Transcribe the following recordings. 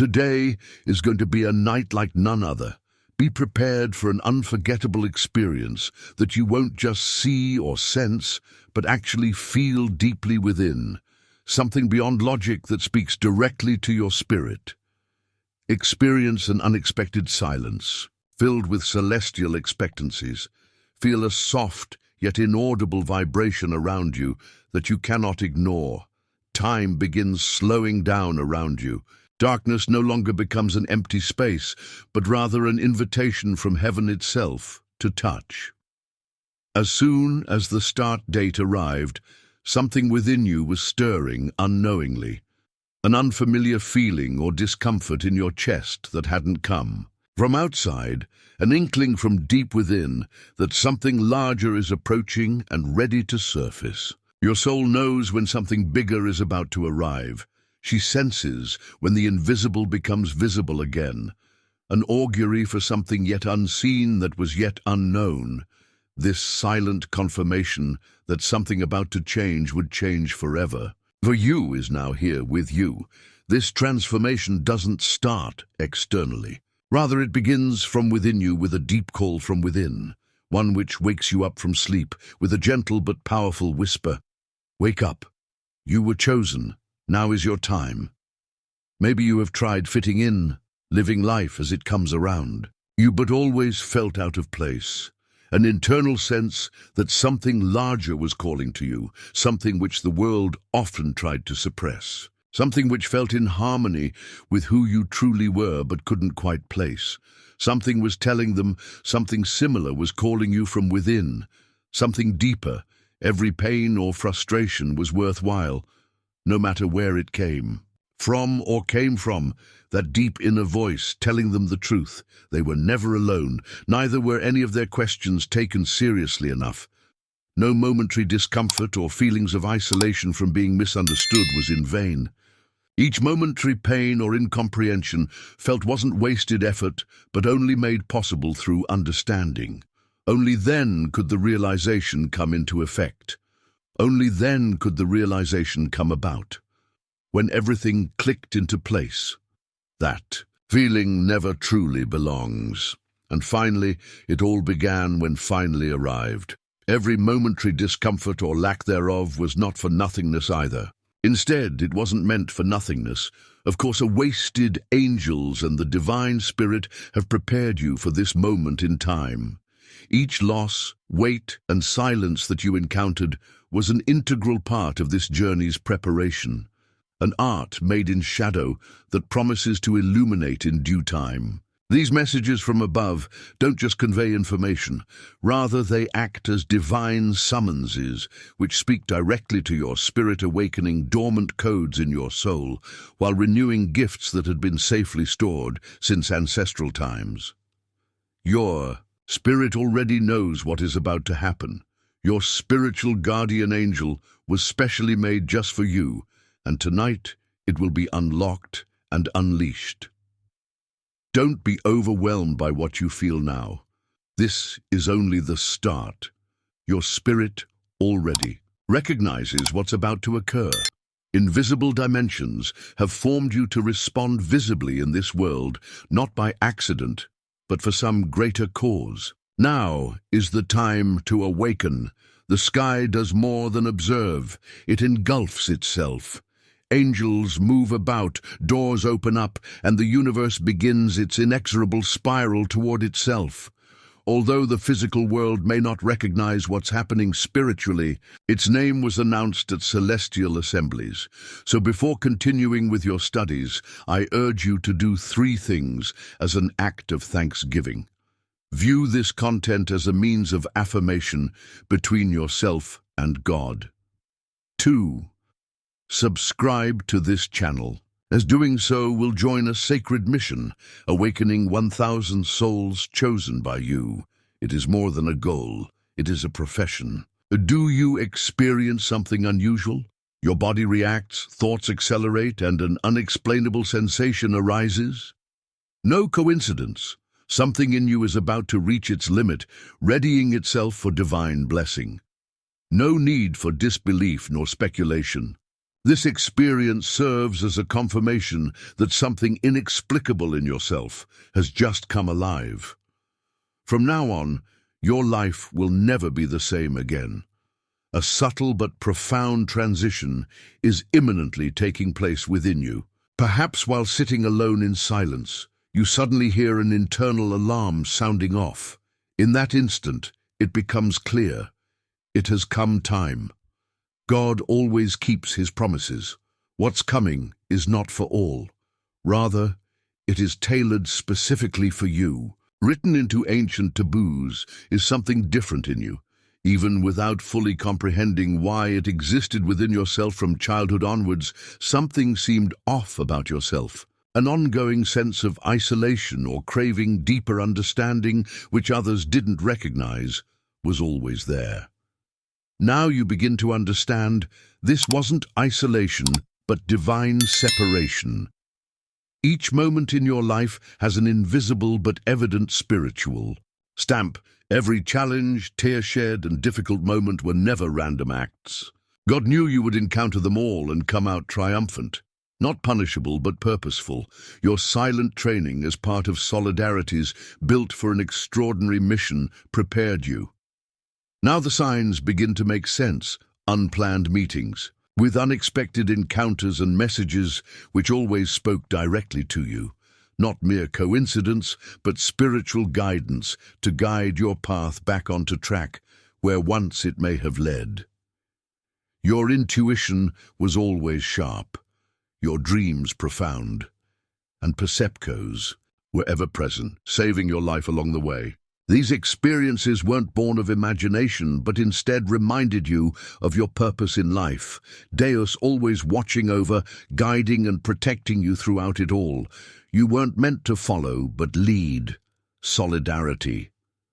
Today is going to be a night like none other. Be prepared for an unforgettable experience that you won't just see or sense, but actually feel deeply within. Something beyond logic that speaks directly to your spirit. Experience an unexpected silence, filled with celestial expectancies. Feel a soft, yet inaudible vibration around you that you cannot ignore. Time begins slowing down around you. Darkness no longer becomes an empty space, but rather an invitation from heaven itself to touch. As soon as the start date arrived, something within you was stirring unknowingly. An unfamiliar feeling or discomfort in your chest that hadn't come. From outside, an inkling from deep within that something larger is approaching and ready to surface. Your soul knows when something bigger is about to arrive. She senses when the invisible becomes visible again, an augury for something yet unseen that was yet unknown. This silent confirmation that something about to change would change forever. For you is now here with you. This transformation doesn't start externally. Rather, it begins from within you with a deep call from within, one which wakes you up from sleep with a gentle but powerful whisper. Wake up. You were chosen. Now is your time. Maybe you have tried fitting in, living life as it comes around. You but always felt out of place. An internal sense that something larger was calling to you, something which the world often tried to suppress. Something which felt in harmony with who you truly were but couldn't quite place. Something was telling them something similar was calling you from within. Something deeper. Every pain or frustration was worthwhile, no matter where it came. From or came from, that deep inner voice telling them the truth. They were never alone, neither were any of their questions taken seriously enough. No momentary discomfort or feelings of isolation from being misunderstood was in vain. Each momentary pain or incomprehension felt wasn't wasted effort, but only made possible through understanding. Only then could the realization come into effect. Only then could the realization come about. When everything clicked into place. That feeling never truly belongs. And finally, it all began when finally arrived. Every momentary discomfort or lack thereof was not for nothingness either. Instead, it wasn't meant for nothingness. Of course, awaited angels and the divine spirit have prepared you for this moment in time. Each loss, weight, and silence that you encountered was an integral part of this journey's preparation. An art made in shadow that promises to illuminate in due time. These messages from above don't just convey information, rather they act as divine summonses which speak directly to your spirit, awakening dormant codes in your soul while renewing gifts that had been safely stored since ancestral times. Your spirit already knows what is about to happen. Your spiritual guardian angel was specially made just for you, and tonight it will be unlocked and unleashed. Don't be overwhelmed by what you feel now. This is only the start. Your spirit already recognizes what's about to occur. Invisible dimensions have formed you to respond visibly in this world, not by accident, but for some greater cause. Now is the time to awaken. The sky does more than observe. It engulfs itself. Angels move about, doors open up, and the universe begins its inexorable spiral toward itself. Although the physical world may not recognize what's happening spiritually, its name was announced at celestial assemblies. So before continuing with your studies, I urge you to do 3 things as an act of thanksgiving. View this content as a means of affirmation between yourself and God. 2. Subscribe to this channel, as doing so will join a sacred mission, awakening 1,000 souls chosen by you. It is more than a goal, it is a profession. Do you experience something unusual? Your body reacts, thoughts accelerate, and an unexplainable sensation arises? No coincidence. Something in you is about to reach its limit, readying itself for divine blessing. No need for disbelief nor speculation. This experience serves as a confirmation that something inexplicable in yourself has just come alive. From now on, your life will never be the same again. A subtle but profound transition is imminently taking place within you. Perhaps while sitting alone in silence, you suddenly hear an internal alarm sounding off. In that instant, it becomes clear. It has come time. God always keeps his promises. What's coming is not for all. Rather, it is tailored specifically for you. Written into ancient taboos is something different in you. Even without fully comprehending why it existed within yourself from childhood onwards, something seemed off about yourself. An ongoing sense of isolation or craving deeper understanding, which others didn't recognize, was always there. Now you begin to understand this wasn't isolation, but divine separation. Each moment in your life has an invisible but evident spiritual stamp. Every challenge, tear shed, and difficult moment were never random acts. God knew you would encounter them all and come out triumphant. Not punishable, but purposeful. Your silent training as part of solidarities built for an extraordinary mission prepared you. Now the signs begin to make sense. Unplanned meetings, with unexpected encounters and messages which always spoke directly to you. Not mere coincidence, but spiritual guidance to guide your path back onto track where once it may have led. Your intuition was always sharp, your dreams profound, and perceptions were ever present, saving your life along the way. These experiences weren't born of imagination, but instead reminded you of your purpose in life. Deus always watching over, guiding and protecting you throughout it all. You weren't meant to follow, but lead. Solidarity,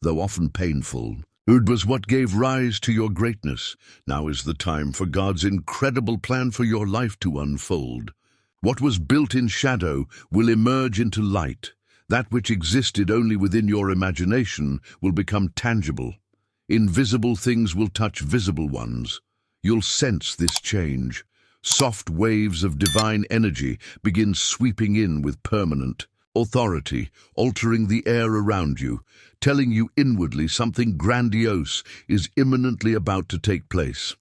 though often painful, it was what gave rise to your greatness. Now is the time for God's incredible plan for your life to unfold. What was built in shadow will emerge into light. That which existed only within your imagination will become tangible. Invisible things will touch visible ones. You'll sense this change. Soft waves of divine energy begin sweeping in with permanent authority, altering the air around you, telling you inwardly something grandiose is imminently about to take place.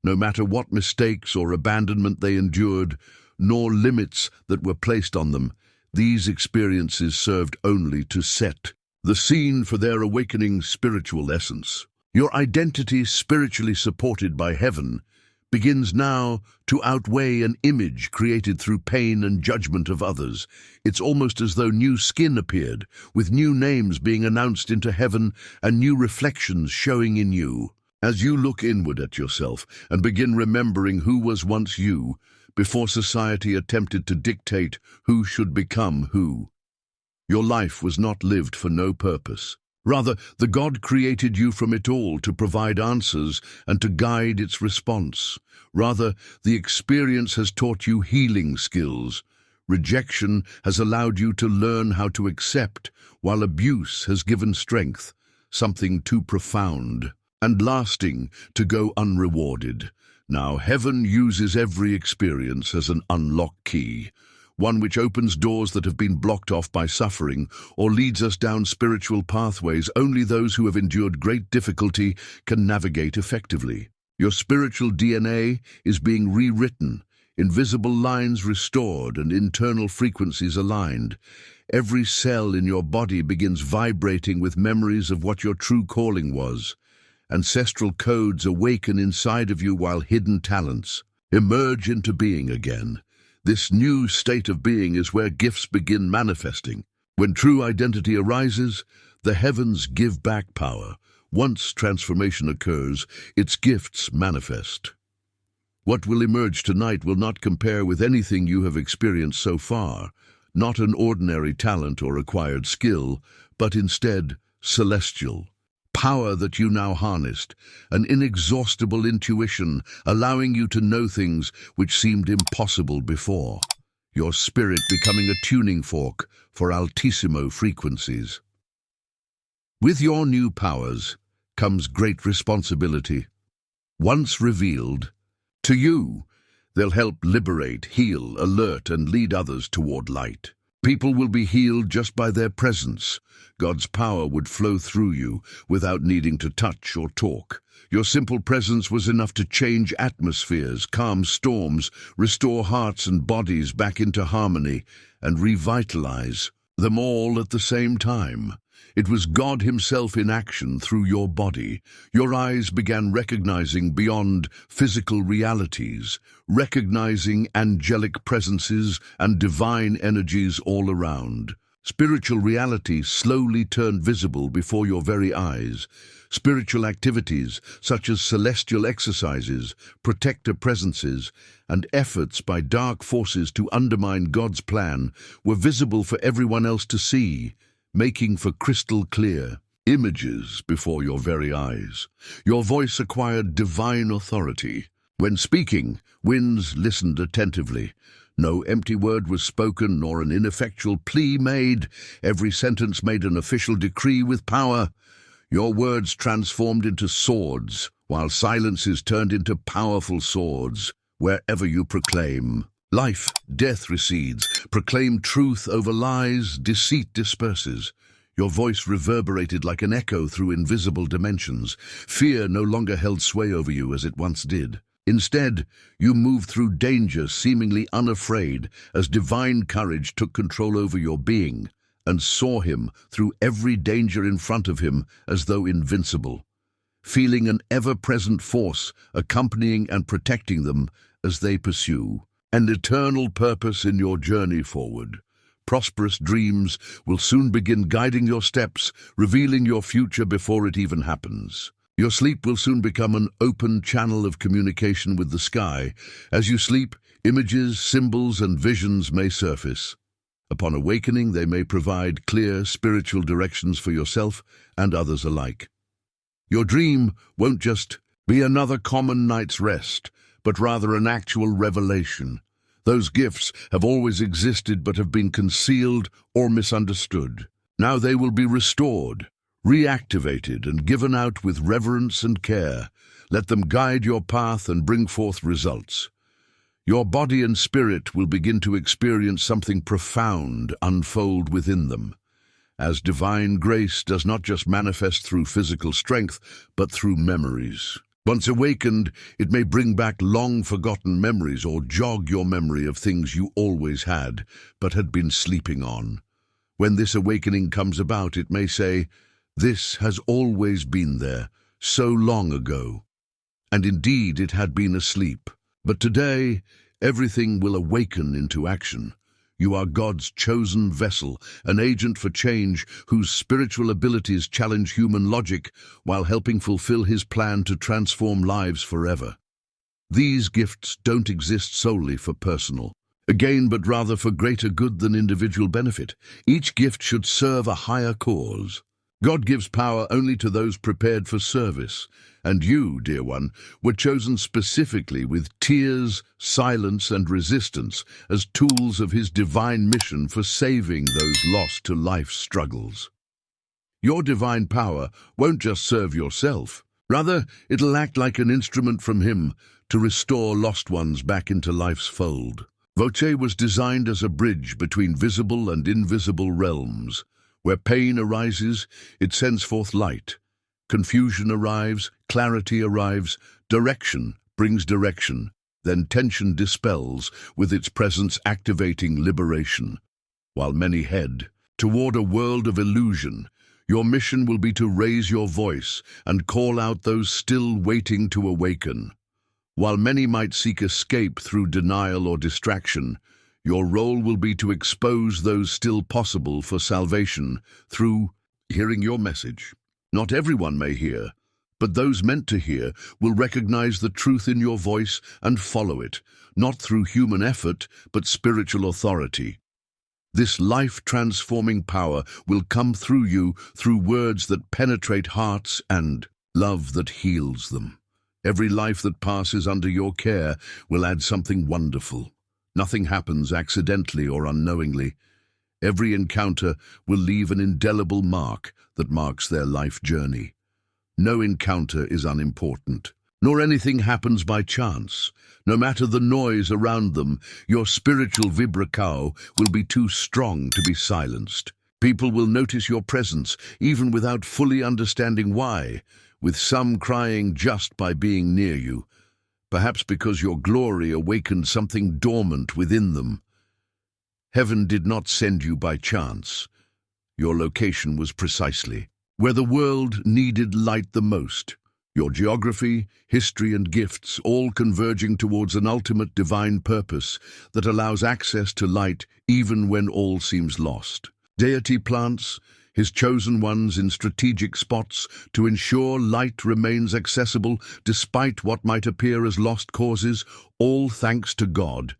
No matter what mistakes or abandonment they endured, nor limits that were placed on them, these experiences served only to set the scene for their awakening spiritual essence. Your identity, spiritually supported by heaven, begins now to outweigh an image created through pain and judgment of others. It's almost as though new skin appeared, with new names being announced into heaven and new reflections showing in you. As you look inward at yourself and begin remembering who was once you, before society attempted to dictate who should become who. Your life was not lived for no purpose. Rather, the God created you from it all to provide answers and to guide its response. Rather, the experience has taught you healing skills. Rejection has allowed you to learn how to accept, while abuse has given strength, something too profound and lasting to go unrewarded. Now, heaven uses every experience as an unlock key, one which opens doors that have been blocked off by suffering or leads us down spiritual pathways only those who have endured great difficulty can navigate effectively. Your spiritual DNA is being rewritten, invisible lines restored and internal frequencies aligned. Every cell in your body begins vibrating with memories of what your true calling was. Ancestral codes awaken inside of you while hidden talents emerge into being again. This new state of being is where gifts begin manifesting. When true identity arises, the heavens give back power. Once transformation occurs, its gifts manifest. What will emerge tonight will not compare with anything you have experienced so far, not an ordinary talent or acquired skill, but instead celestial. Power that you now harnessed, an inexhaustible intuition allowing you to know things which seemed impossible before. Your spirit becoming a tuning fork for altissimo frequencies. With your new powers comes great responsibility. Once revealed, to you, They'll help liberate, heal, alert, and lead others toward light. People will be healed just by their presence. God's power would flow through you without needing to touch or talk. Your simple presence was enough to change atmospheres, calm storms, restore hearts and bodies back into harmony, and revitalize them all at the same time. It was God Himself in action through your body. Your eyes began recognizing beyond physical realities, recognizing angelic presences and divine energies all around. Spiritual realities slowly turned visible before your very eyes. Spiritual activities, such as celestial exercises, protector presences, and efforts by dark forces to undermine God's plan, were visible for everyone else to see, making for crystal clear images before your very eyes. Your voice acquired divine authority. When speaking, winds listened attentively. No empty word was spoken nor an ineffectual plea made. Every sentence made an official decree with power. Your words transformed into swords, while silences turned into powerful swords. Wherever you proclaim, life, death recedes. Proclaim truth over lies, deceit disperses. Your voice reverberated like an echo through invisible dimensions. Fear no longer held sway over you as it once did. Instead, you moved through danger seemingly unafraid as divine courage took control over your being and saw Him through every danger in front of Him as though invincible, feeling an ever-present force accompanying and protecting them as they pursue an eternal purpose in your journey forward. Prosperous dreams will soon begin guiding your steps, revealing your future before it even happens. Your sleep will soon become an open channel of communication with the sky. As you sleep, images, symbols, and visions may surface. Upon awakening, they may provide clear spiritual directions for yourself and others alike. Your dream won't just be another common night's rest, but rather an actual revelation. Those gifts have always existed but have been concealed or misunderstood. Now they will be restored, reactivated, and given out with reverence and care. Let them guide your path and bring forth results. Your body and spirit will begin to experience something profound unfold within them, as divine grace does not just manifest through physical strength, but through memories. Once awakened, it may bring back long-forgotten memories or jog your memory of things you always had, but had been sleeping on. When this awakening comes about, it may say, "This has always been there, so long ago." And indeed it had been asleep. But today, everything will awaken into action. You are God's chosen vessel, an agent for change whose spiritual abilities challenge human logic while helping fulfill His plan to transform lives forever. These gifts don't exist solely for personal gain, but rather for greater good than individual benefit. Each gift should serve a higher cause. God gives power only to those prepared for service, and you, dear one, were chosen specifically with tears, silence, and resistance as tools of His divine mission for saving those lost to life's struggles. Your divine power won't just serve yourself. Rather, it'll act like an instrument from Him to restore lost ones back into life's fold. Voce was designed as a bridge between visible and invisible realms. Where pain arises, it sends forth light. Confusion arrives, clarity arrives, direction brings direction. Then tension dispels, with its presence activating liberation. While many head toward a world of illusion, your mission will be to raise your voice and call out those still waiting to awaken. While many might seek escape through denial or distraction, your role will be to expose those still possible for salvation through hearing your message. Not everyone may hear, but those meant to hear will recognize the truth in your voice and follow it, not through human effort, but spiritual authority. This life-transforming power will come through you through words that penetrate hearts and love that heals them. Every life that passes under your care will add something wonderful. Nothing happens accidentally or unknowingly. Every encounter will leave an indelible mark that marks their life journey. No encounter is unimportant. nor anything happens by chance. No matter the noise around them, your spiritual vibrato will be too strong to be silenced. People will notice your presence, even without fully understanding why, with some crying just by being near you, perhaps because your glory awakened something dormant within them. Heaven did not send you by chance. Your location was precisely where the world needed light the most. Your geography, history, and gifts all converging towards an ultimate divine purpose that allows access to light even when all seems lost. Deity plants his chosen ones in strategic spots to ensure light remains accessible despite what might appear as lost causes, all thanks to God.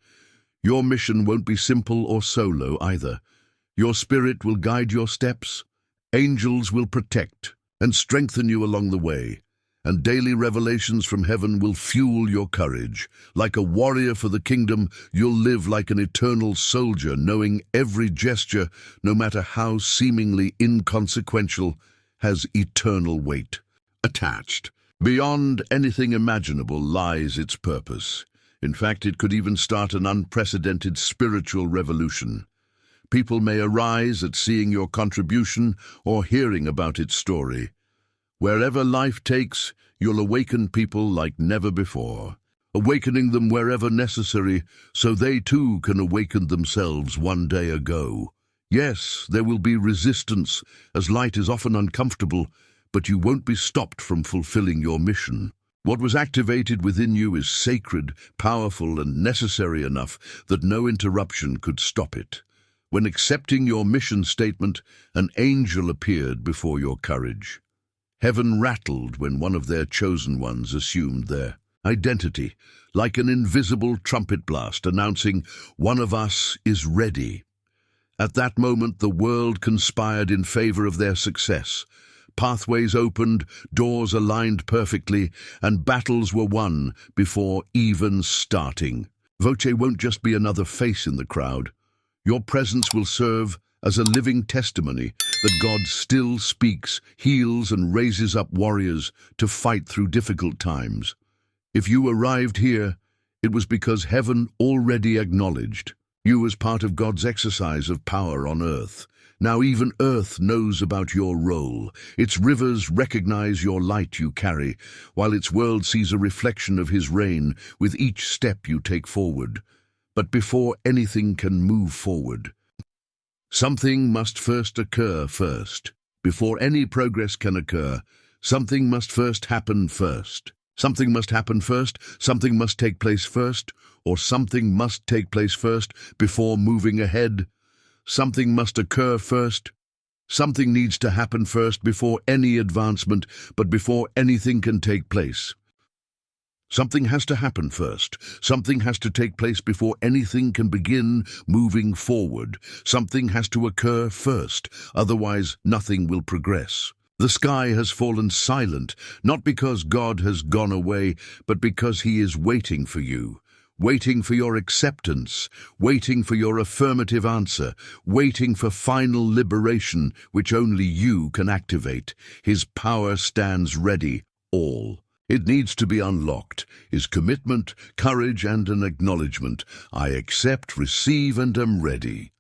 Your mission won't be simple or solo either. Your spirit will guide your steps, angels will protect and strengthen you along the way, and daily revelations from heaven will fuel your courage. Like a warrior for the kingdom, you'll live like an eternal soldier, knowing every gesture, no matter how seemingly inconsequential, has eternal weight attached. Beyond anything imaginable lies its purpose. In fact, it could even start an unprecedented spiritual revolution. People may arise at seeing your contribution or hearing about its story. Wherever life takes, you'll awaken people like never before, awakening them wherever necessary so they too can awaken themselves one day ago. Yes, there will be resistance, as light is often uncomfortable, but you won't be stopped from fulfilling your mission. What was activated within you is sacred, powerful, and necessary enough that no interruption could stop it. When accepting your mission statement, an angel appeared before your courage. Heaven rattled when one of their chosen ones assumed their identity, like an invisible trumpet blast announcing, "One of us is ready." At that moment, the world conspired in favor of their success. Pathways opened, doors aligned perfectly, and battles were won before even starting. Voce won't just be another face in the crowd. Your presence will serve as a living testimony that God still speaks, heals, and raises up warriors to fight through difficult times. If you arrived here, it was because heaven already acknowledged you as part of God's exercise of power on earth. Now even earth knows about your role. Its rivers recognize your light you carry, while its world sees a reflection of His reign with each step you take forward. But before anything can move forward, something must first occur first. Before any progress can occur, something must first happen first. Something must happen first, something must take place first, or something must take place first before moving ahead. Something must occur first. Something needs to happen first before any advancement, but before anything can take place. Something has to happen first. Something has to take place before anything can begin moving forward. Something has to occur first, otherwise nothing will progress. The sky has fallen silent, not because God has gone away, but because He is waiting for you. Waiting for your acceptance, waiting for your affirmative answer, waiting for final liberation, which only you can activate. His power stands ready, all. It needs to be unlocked. His commitment, courage, and an acknowledgement. I accept, receive, and am ready.